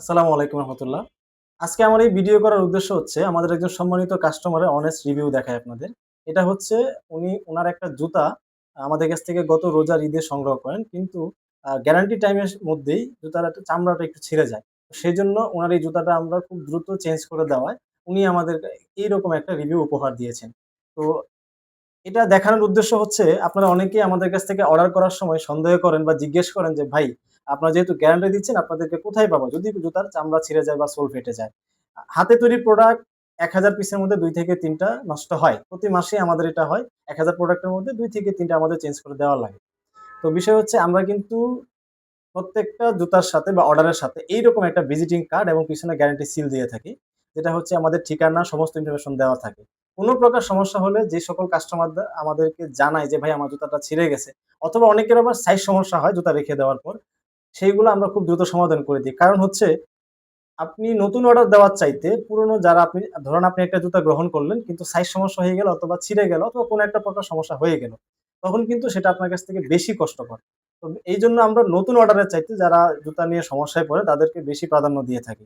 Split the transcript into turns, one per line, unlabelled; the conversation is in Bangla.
আসসালামু আলাইকুম রহমতুল্লাহ। আজকে আমার এই ভিডিও করার উদ্দেশ্য হচ্ছে আমাদের একজন সম্মানিত কাস্টমারের অনেস্ট রিভিউ দেখাই আপনাদের। এটা হচ্ছে উনার একটা জুতা আমাদের কাছ থেকে গত রোজার ঈদে সংগ্রহ করেন। কিন্তু গ্যারান্টি টাইমের মধ্যেই জুতার একটা চামড়াটা একটু ছিঁড়ে যায়। সেজন্য উনার এই জুতাটা আমরা খুব দ্রুত চেঞ্জ করে দেওয়ায় উনি আমাদেরকে এইরকম একটা রিভিউ উপহার দিয়েছেন। তো এটা দেখানোর উদ্দেশ্য হচ্ছে আপনারা অনেকেই আমাদের কাছ থেকে অর্ডার করার সময় সন্দেহ করেন বা জিজ্ঞেস করেন যে, "ভাই, আপনারা যেহেতু গ্যারান্টি দিচ্ছেন আপনাদেরকে কোথায় পাবো? যদি জুতার চামড়া ছিঁড়ে যায় বা সোল ফেটে যায়।" হাতে তৈরি প্রোডাক্ট ১,০০০ পিসের মধ্যে ২ থেকে ৩ টা নষ্ট হয়। প্রতি মাসেই আমাদের এটা হয়। ১,০০০ প্রোডাক্টের মধ্যে ২ থেকে ৩ টা আমাদের চেঞ্জ করে দেওয়া লাগে। তো বিষয় হচ্ছে আমরা কিন্তু প্রত্যেকটা জুতার সাথে বা অর্ডারের সাথে এইরকম একটা ভিজিটিং কার্ড এবং পিছনে গ্যারান্টি সিল দিয়ে থাকি। যেটা হচ্ছে আমাদের ঠিকানা সমস্ত ইনফরমেশন দেওয়া থাকে। কোন প্রকার সমস্যা হলে যে সকল কাস্টমাররা আমাদেরকে জানায় যে, "ভাই আমার জুতাটা ছিঁড়ে গেছে।" অথবা অনেকের আবার সাইজ সমস্যা হয় জুতা রেখে দেওয়ার পর। সেইগুলো আমরা খুব দ্রুত সমাধান করে দিই। কারণ হচ্ছে আপনি নতুন অর্ডার দেওয়ার চাইতে পুরনো যারা ধরেন আপনি একটা জুতা গ্রহণ করলেন কিন্তু সাইজ সমস্যা হয়ে গেল অথবা ছিঁড়ে গেল অথবা কোনো একটা প্রকার সমস্যা হয়ে গেল। তখন কিন্তু সেটা আপনার কাছ থেকে বেশি কষ্টকর। তো এইজন্য আমরা নতুন অর্ডারের চাইতে যারা জুতা নিয়ে সমস্যায় পড়ে তাদেরকে বেশি প্রাধান্য দিয়ে থাকি।